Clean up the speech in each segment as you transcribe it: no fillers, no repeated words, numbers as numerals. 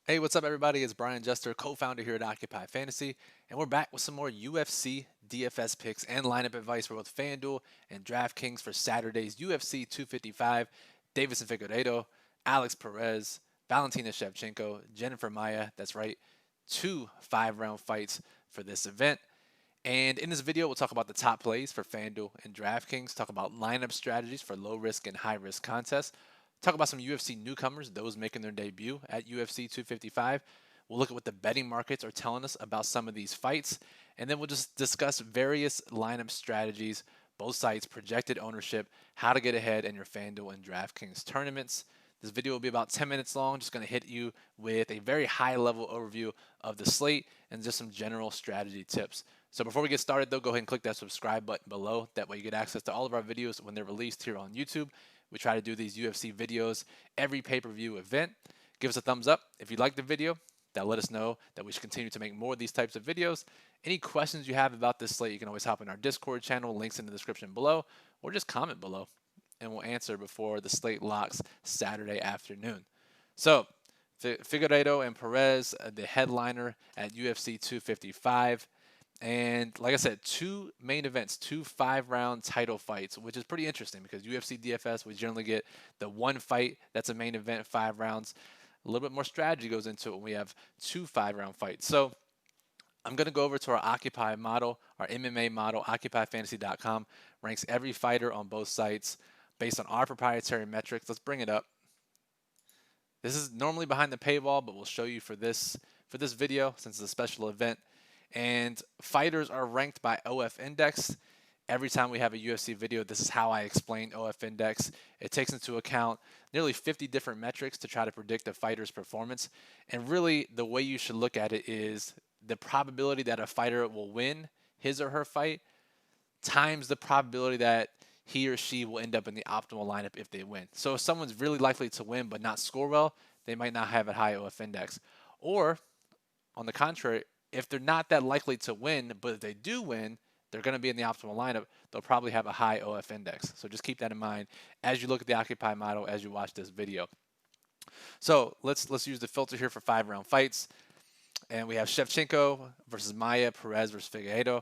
Hey, what's up, everybody? It's Brian Jester, co-founder here at Occupy Fantasy, and we're back with some more UFC DFS picks and lineup advice for both FanDuel and DraftKings for Saturday's UFC 255. Davison Figueiredo, Alex Perez, Valentina Shevchenko, Jennifer Maia. That's right, 2 5-round fights for this event. And in this video, we'll talk about the top plays for FanDuel and DraftKings, talk about lineup strategies for low risk and high risk contests, talk about some UFC newcomers, those making their debut at UFC 255. We'll look at what the betting markets are telling us about some of these fights, and then we'll just discuss various lineup strategies, both sites, projected ownership, how to get ahead in your FanDuel and DraftKings tournaments. This video will be about 10 minutes long, just going to hit you with a very high level overview of the slate and just some general strategy tips. So before we get started though, go ahead and click that subscribe button below. That way you get access to all of our videos when they're released here on YouTube. We try to do these UFC videos every pay-per-view event. Give us a thumbs up if you like the video. That'll let us know that we should continue to make more of these types of videos. Any questions you have about this slate, you can always hop in our Discord channel, links in the description below, or just comment below, and we'll answer before the slate locks Saturday afternoon. So, Figueiredo and Perez, the headliner at UFC 255. And like I said, 2 main events, 2 5-round title fights, which is pretty interesting because UFC DFS, we generally get the one fight that's a main event, 5 rounds. A little bit more strategy goes into it when we have 2 5-round fights. So I'm going to go over to our Occupy model, our MMA model. OccupyFantasy.com ranks every fighter on both sites based on our proprietary metrics. Let's bring it up. This is normally behind the paywall, but we'll show you for this video since it's a special event. And fighters are ranked by OF Index. Every time we have a UFC video, this is how I explain OF Index. It takes into account nearly 50 different metrics to try to predict a fighter's performance. And really, the way you should look at it is the probability that a fighter will win his or her fight times the probability that he or she will end up in the optimal lineup if they win. So if someone's really likely to win but not score well, they might not have a high OF Index. Or, on the contrary, if they're not that likely to win, but if they do win, they're going to be in the optimal lineup, they'll probably have a high OF Index. So just keep that in mind as you look at the Occupy model, as you watch this video. So let's use the filter here for 5-round fights. And we have Shevchenko versus Maia, Perez versus Figueiredo.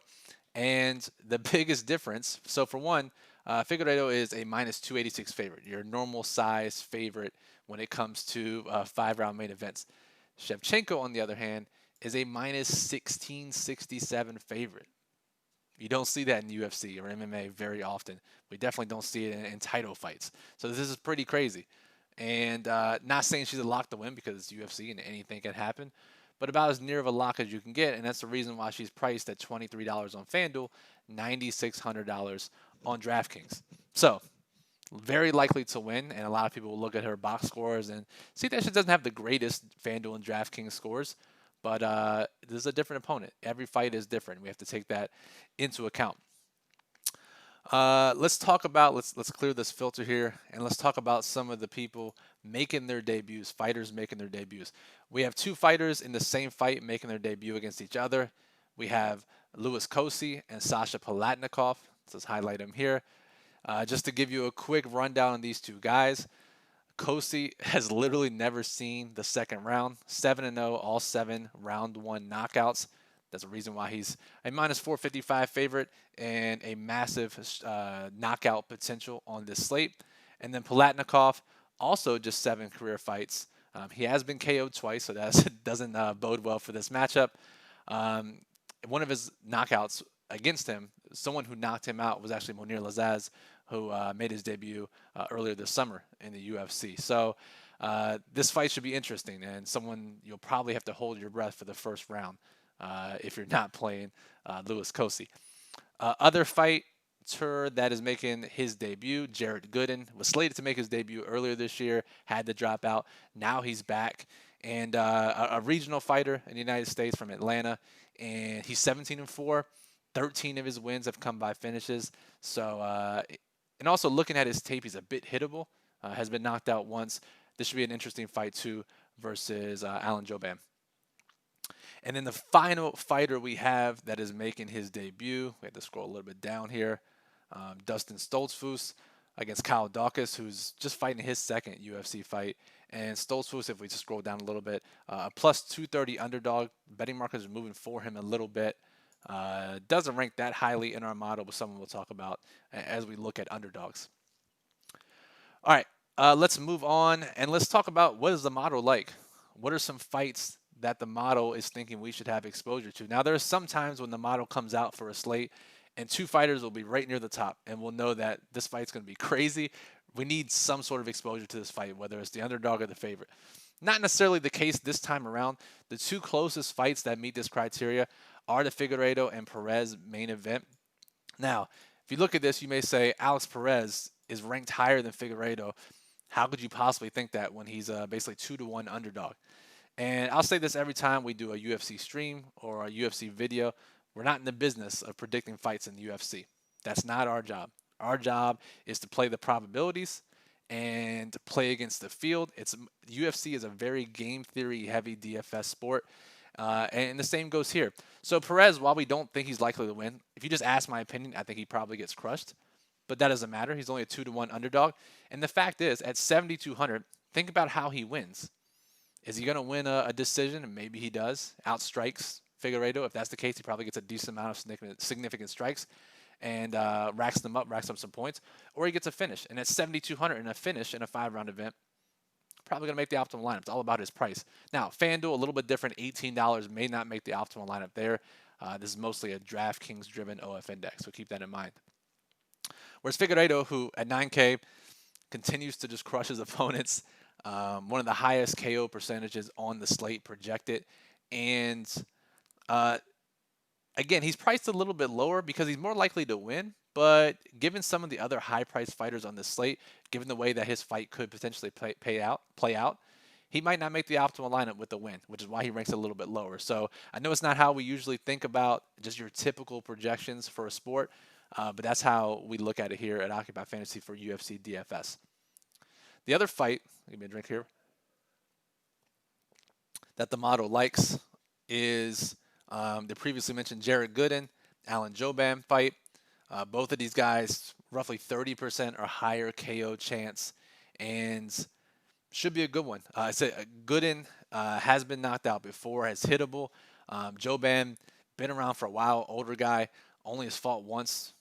And the biggest difference, so for one, Figueiredo is a minus 286 favorite, your normal size favorite when it comes to 5-round main events. Shevchenko, on the other hand, is a minus 1667 favorite. You don't see that in UFC or MMA very often. We definitely don't see it in title fights. So this is pretty crazy. And not saying she's a lock to win because it's UFC and anything can happen, but about as near of a lock as you can get. And that's the reason why she's priced at $23 on FanDuel, $9,600 on DraftKings. So very likely to win, and a lot of people will look at her box scores and see that she doesn't have the greatest FanDuel and DraftKings scores. But this is a different opponent. Every fight is different. We have to take that into account. Let's talk about, let's clear this filter here, and let's talk about some of the people making their debuts, fighters making their debuts. We have 2 fighters in the same fight making their debut against each other. We have Cosey and Sasha Polatnikov. Let's highlight them here. Just to give you a quick rundown on these 2 guys. Cosey has literally never seen the second round. 7-0, all 7 round 1 knockouts. That's a reason why he's a minus 455 favorite and a massive knockout potential on this slate. And then Polatnikov, also just 7 career fights. He has been KO'd twice, so that doesn't bode well for this matchup. One of his knockouts against him, someone who knocked him out was actually Monir Lazaz, who made his debut earlier this summer in the UFC. So this fight should be interesting, and someone you'll probably have to hold your breath for the first round if you're not playing Cosey. Other fighter that is making his debut, Jared Gooden, was slated to make his debut earlier this year, had to drop out. Now he's back. And a regional fighter in the United States from Atlanta, and he's 17-4. 13 of his wins have come by finishes. So, and also looking at his tape, he's a bit hittable. Has been knocked out once. This should be an interesting fight too versus Alan Joban. And then the final fighter we have that is making his debut, we have to scroll a little bit down here, Dustin Stoltzfus. against Dawkis, who's just fighting his second UFC fight. And Stoltzfus, if we just scroll down a little bit, plus 230 underdog. Betting markets are moving for him a little bit. Doesn't rank that highly in our model, but someone we'll talk about as we look at underdogs. All right, let's move on and let's talk about what is the model like. What are some fights that the model is thinking we should have exposure to? Now, there are some times when the model comes out for a slate and two fighters will be right near the top, and we'll know that this fight's going to be crazy. We need some sort of exposure to this fight, whether it's the underdog or the favorite. Not necessarily the case this time around. The two closest fights that meet this criteria are the Figueiredo and PEREZ main event. Now, if you look at this, you may say Alex PEREZ is ranked higher than Figueiredo. How could you possibly think that when he's basically 2-1 underdog? And I'll say this every time we do a UFC stream or a UFC video. We're not in the business of predicting fights in the UFC. That's not our job. Our job is to play the probabilities and to play against the field. UFC is a very game theory heavy DFS sport. And the same goes here. So PEREZ, while we don't think he's likely to win, if you just ask my opinion, I think he probably gets crushed. But that doesn't matter. He's only a 2-1 underdog. And the fact is, at 7,200, think about how he wins. Is he going to win a decision? And maybe he does. Outstrikes Figueiredo. If that's the case, he probably gets a decent amount of significant strikes and racks up some points. Or he gets a finish. And at 7,200 in a finish in a 5-round event, probably going to make the optimal lineup. It's all about his price. Now, FanDuel, a little bit different. $18 may not make the optimal lineup there. This is mostly a DraftKings-driven OF index, so keep that in mind. Whereas Figueiredo, who at 9K continues to just crush his opponents, one of the highest KO percentages on the slate projected. And again, he's priced a little bit lower because he's more likely to win. But given some of the other high-priced fighters on the slate, given the way that his fight could potentially play out, he might not make the optimal lineup with the win, which is why he ranks a little bit lower. So I know it's not how we usually think about just your typical projections for a sport, but that's how we look at it here at Occupy Fantasy for UFC DFS. The other fight, give me a drink here, that the model likes is the previously mentioned Jared Gooden, Alan Jouban fight. Both of these guys, roughly 30% or higher KO chance, and should be a good one. I said Gooden has been knocked out before, has hittable. Jouban, been around for a while, older guy, only has fought once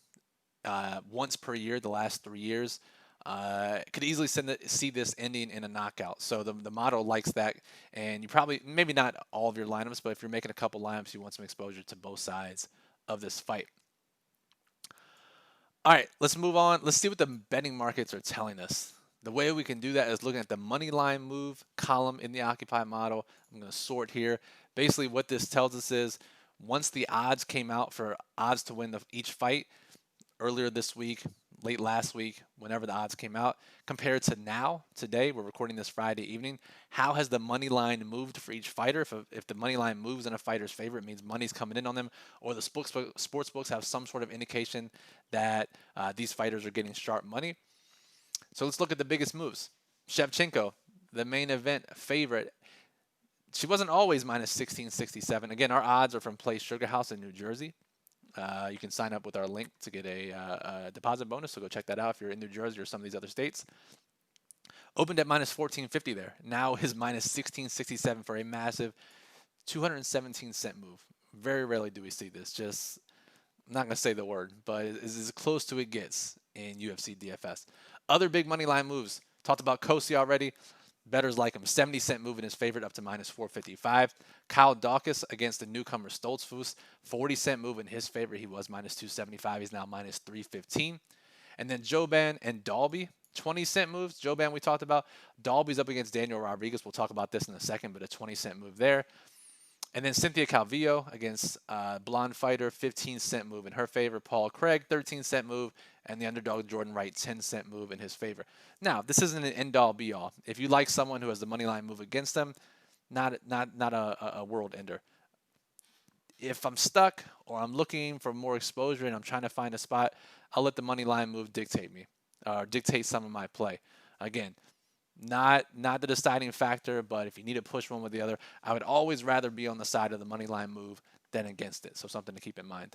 per year the last 3 years. Could easily see this ending in a knockout. So the model likes that, and you probably, maybe not all of your lineups, but if you're making a couple lineups, you want some exposure to both sides of this fight. All right, let's move on. Let's see what the betting markets are telling us. The way we can do that is looking at the money line move column in the Occupy model. I'm going to sort here. Basically, what this tells us is once the odds came out for odds to win each fight earlier this week, late last week, whenever the odds came out, compared to now, today, we're recording this Friday evening, how has the money line moved for each fighter? If the money line moves in a fighter's favor, it means money's coming in on them, or the sports books have some sort of indication that these fighters are getting sharp money. So let's look at the biggest moves. Shevchenko, the main event favorite. She wasn't always minus 1667. Again, our odds are from Play Sugar House in New Jersey. You can sign up with our link to get a deposit bonus, so go check that out if you're in New Jersey or some of these other states. Opened at minus 1450 there. Now is minus 1667 for a massive 217-cent move. Very rarely do we see this. Just, I'm not going to say the word, but it's as close to it gets in UFC DFS. Other big money line moves. Talked about Cosey already. Bettors like him. 70-cent move in his favorite up to minus 455. Dawkis against the newcomer Stoltzfus. 40-cent move in his favor. He was minus 275. He's now minus 315. And then Jouban and Dalby. 20-cent moves. Jouban we talked about. Dalby's up against Daniel Rodriguez. We'll talk about this in a second, but a 20-cent move there. And then Cynthia Calvillo against blonde fighter. 15-cent move in her favor. Paul Craig. 13-cent move. And the underdog Jordan Wright, 10-cent move in his favor. Now, this isn't an end-all, be-all. If you like someone who has the money line move against them, not a world ender. If I'm stuck or I'm looking for more exposure and I'm trying to find a spot, I'll let the money line move dictate me, or dictate some of my play. Again, not the deciding factor, but if you need to push one with the other, I would always rather be on the side of the money line move than against it. So something to keep in mind.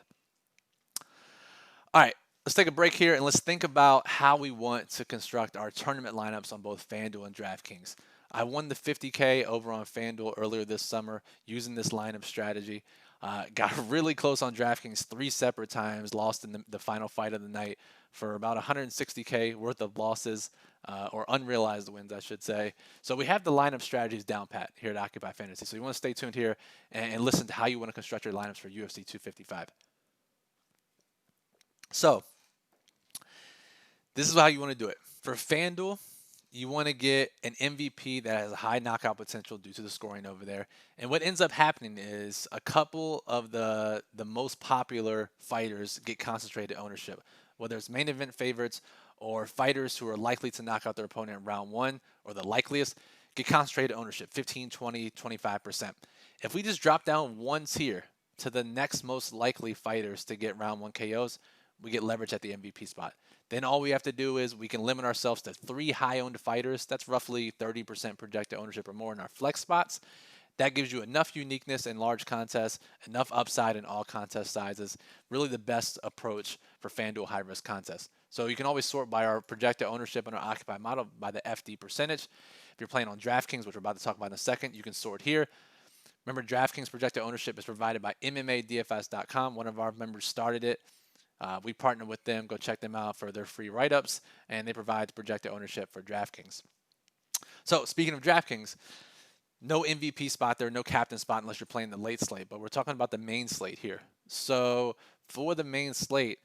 All right. Let's take a break here and let's think about how we want to construct our tournament lineups on both FanDuel and DraftKings. I won the 50K over on FanDuel earlier this summer using this lineup strategy. Got really close on DraftKings 3 separate times, lost in the final fight of the night for about 160K worth of losses, or unrealized wins, I should say. So we have the lineup strategies down pat here at Occupy Fantasy. So you want to stay tuned here and listen to how you want to construct your lineups for UFC 255. So this is how you want to do it. For FanDuel, you want to get an MVP that has a high knockout potential due to the scoring over there. And what ends up happening is a couple of the most popular fighters get concentrated ownership, whether it's main event favorites or fighters who are likely to knock out their opponent in round one or the likeliest get concentrated ownership, 15, 20, 25%. If we just drop down one tier to the next most likely fighters to get round one KOs, we get leverage at the MVP spot. Then all we have to do is we can limit ourselves to 3 high-owned fighters. That's roughly 30% projected ownership or more in our flex spots. That gives you enough uniqueness in large contests, enough upside in all contest sizes. Really the best approach for FanDuel high-risk contests. So you can always sort by our projected ownership in our Occupy model by the FD percentage. If you're playing on DraftKings, which we're about to talk about in a second, you can sort here. Remember, DraftKings projected ownership is provided by MMA DFS.com. One of our members started it. We partner with them. Go check them out for their free write-ups, and they provide projected ownership for DraftKings. So speaking of DraftKings, no MVP spot there, no captain spot unless you're playing the late slate, but we're talking about the main slate here. So for the main slate,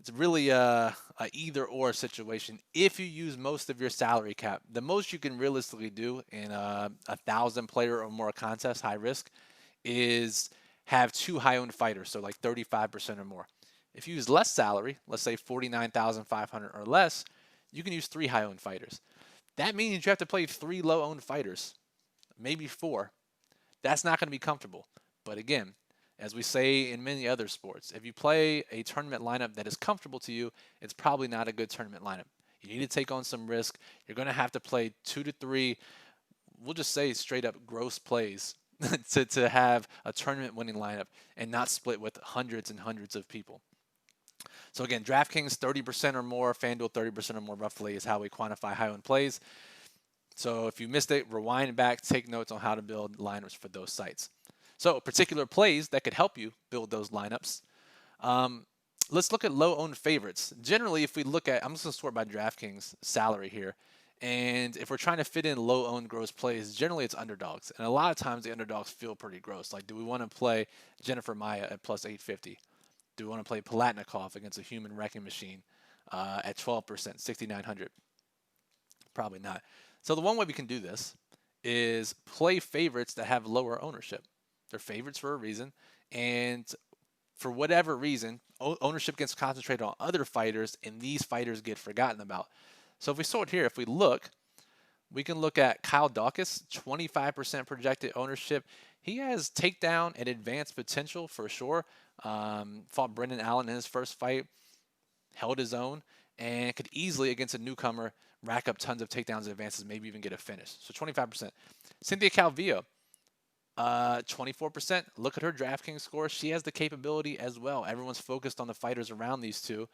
it's really a either-or situation. If you use most of your salary cap, the most you can realistically do in a 1,000-player or more contest, high risk, is have 2 high-owned fighters, so like 35% or more. If you use less salary, let's say 49,500 or less, you can use 3 high-owned fighters. That means you have to play 3 low-owned fighters, maybe 4. That's not going to be comfortable. But again, as we say in many other sports, if you play a tournament lineup that is comfortable to you, it's probably not a good tournament lineup. You need to take on some risk. You're going to have to play 2 to 3, we'll just say straight up gross plays to have a tournament winning lineup and not split with hundreds and hundreds of people. So again, DraftKings 30% or more, FanDuel 30% or more roughly is how we quantify high-owned plays. So if you missed it, rewind back, take notes on how to build lineups for those sites. So particular plays that could help you build those lineups. Let's look at low-owned favorites. Generally, if we look at, I'm just going to sort by DraftKings salary here. And if we're trying to fit in low-owned gross plays, generally it's underdogs. And a lot of times the underdogs feel pretty gross. Like, do we want to play Jennifer Maia at plus 850? Do we want to play Polatnikov against a human wrecking machine at 12%, 6,900? Probably not. So the one way we can do this is play favorites that have lower ownership. They're favorites for a reason, and for whatever reason, ownership gets concentrated on other fighters, and these fighters get forgotten about. So if we sort here, if we look, we can look at Kyle Dawkis, 25% projected ownership. He has takedown and advanced potential for sure. Fought Brendan Allen in his first fight, held his own, and could easily, against a newcomer, rack up tons of takedowns and advances, maybe even get a finish. So 25%. Cynthia Calvillo, 24%. Look at her DraftKings score. She has the capability as well. Everyone's focused on the fighters around these two,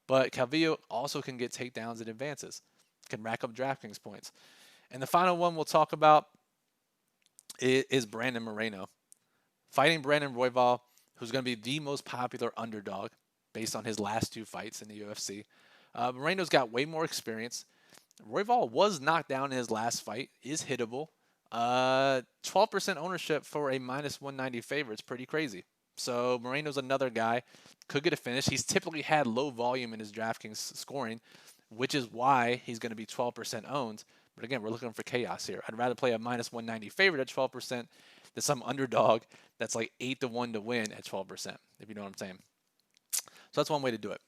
but Calvillo also can get takedowns and advances, can rack up DraftKings points. And the final one we'll talk about is Brandon Moreno. Fighting Brandon Royval, who's going to be the most popular underdog based on his last 2 fights in the UFC. Moreno's got way more experience. Royval was knocked down in his last fight, is hittable. 12% ownership for a minus 190 favorite is pretty crazy. So Moreno's another guy, could get a finish. He's typically had low volume in his DraftKings scoring, which is why he's going to be 12% owned. But again, we're looking for chaos here. I'd rather play a minus 190 favorite at 12% than some underdog that's like 8 to 1 to win at 12%, if you know what I'm saying. So that's one way to do it.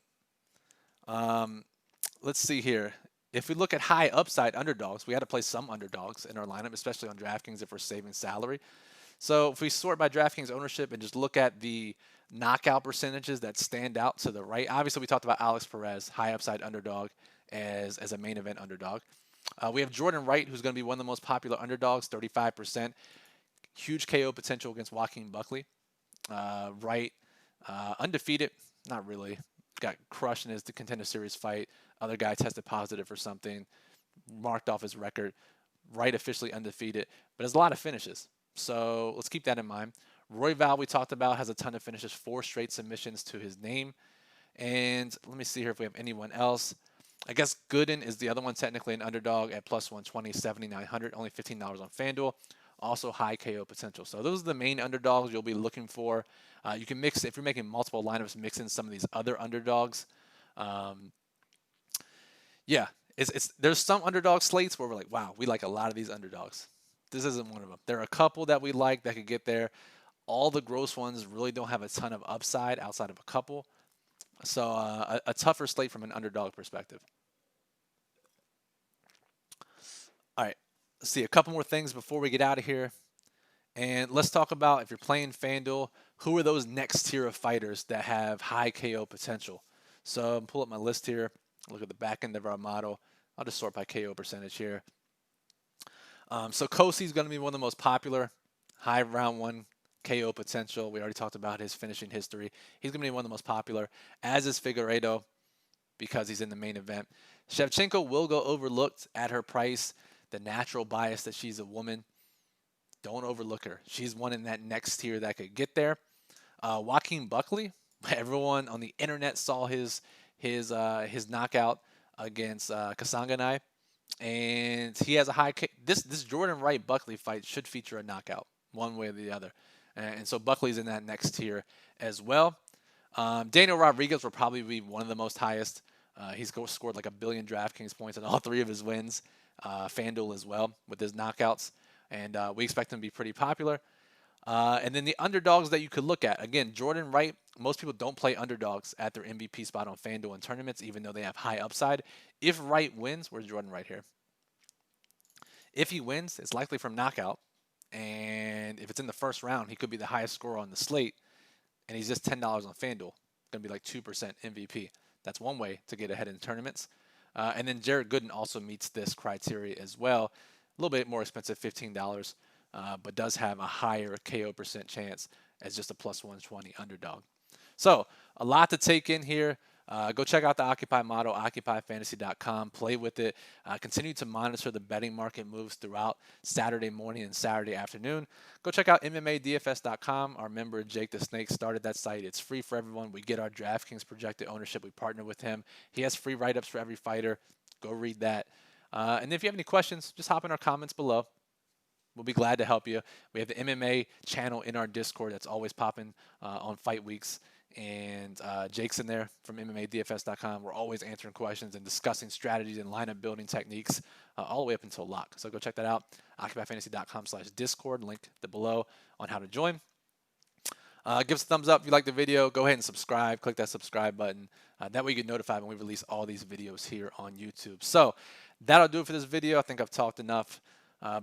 Let's see here. If we look at high upside underdogs, we got to play some underdogs in our lineup, especially on DraftKings if we're saving salary. So if we sort by DraftKings ownership and just look at the knockout percentages that stand out to the right, obviously we talked about Alex Perez, high upside underdog as a main event underdog. We have Jordan Wright, who's going to be one of the most popular underdogs, 35%. Huge KO potential against Joaquin Buckley. Wright, undefeated, not really. got crushed in his Contender Series fight. Other guy tested positive for something, marked off his record. Wright officially undefeated, but has a lot of finishes. So let's keep that in mind. Royval, we talked about, has a ton of finishes, 4 straight submissions to his name. And let me see here if we have anyone else. I guess Gooden is the other one, technically an underdog at plus 120, 7,900, only $15 on FanDuel. Also high KO potential. So those are the main underdogs you'll be looking for. You can mix, if you're making multiple lineups, mix in some of these other underdogs. Yeah, there's some underdog slates where we're like, wow, we like a lot of these underdogs. This isn't one of them. There are a couple that we like that could get there. All the gross ones really don't have a ton of upside outside of a couple. So a tougher slate from an underdog perspective. All right, let's see a couple more things before we get out of here. And let's talk about, if you're playing FanDuel, who are those next tier of fighters that have high KO potential? So pull up my list here. Look at the back end of our model. I'll just sort by KO percentage here. So Cosey is going to be one of the most popular, high round 1 KO potential. We already talked about his finishing history. He's going to be one of the most popular, as is Figueiredo, because he's in the main event. Shevchenko will go overlooked at her price. The natural bias that she's a woman. Don't overlook her. She's one in that next tier that could get there. Joaquin Buckley, everyone on the internet saw his knockout against Kasanganay, and he has a high. This Jordan Wright Buckley fight should feature a knockout, one way or the other, and so Buckley's in that next tier as well. Daniel Rodriguez will probably be one of the most highest. He's scored like 1 billion DraftKings points in all 3 of his wins. FanDuel as well with his knockouts, and we expect him to be pretty popular. And then the underdogs that you could look at, again, Jordan Wright. Most people don't play underdogs at their MVP spot on FanDuel in tournaments, even though they have high upside. If Wright wins, where's Jordan Wright here? If he wins, it's likely from knockout. And if it's in the first round, he could be the highest scorer on the slate. And he's just $10 on FanDuel. Going to be like 2% MVP. That's one way to get ahead in tournaments. And then Jared Gooden also meets this criteria as well. A little bit more expensive, $15, but does have a higher KO percent chance as just a plus 120 underdog. So a lot to take in here. Go check out the Occupy model, occupyfantasy.com. Play with it. Continue to monitor the betting market moves throughout Saturday morning and Saturday afternoon. Go check out MMA DFS.com. Our member Jake the Snake started that site. It's free for everyone. We get our DraftKings projected ownership. We partner with him. He has free write-ups for every fighter. Go read that. And if you have any questions, just hop in our comments below. We'll be glad to help you. We have the MMA channel in our Discord that's always popping on fight weeks. And Jake's in there from MMADFS.com. We're always answering questions and discussing strategies and lineup building techniques all the way up until lock. So go check that out. OccupyFantasy.com/Discord. Link below on how to join. Give us a thumbs up if you like the video. Go ahead and subscribe. Click that subscribe button. That way you get notified when we release all these videos here on YouTube. So that'll do it for this video. I think I've talked enough.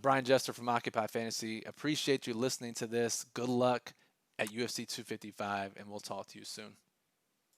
Brian Jester from Occupy Fantasy. Appreciate you listening to this. Good luck at UFC 255, and we'll talk to you soon.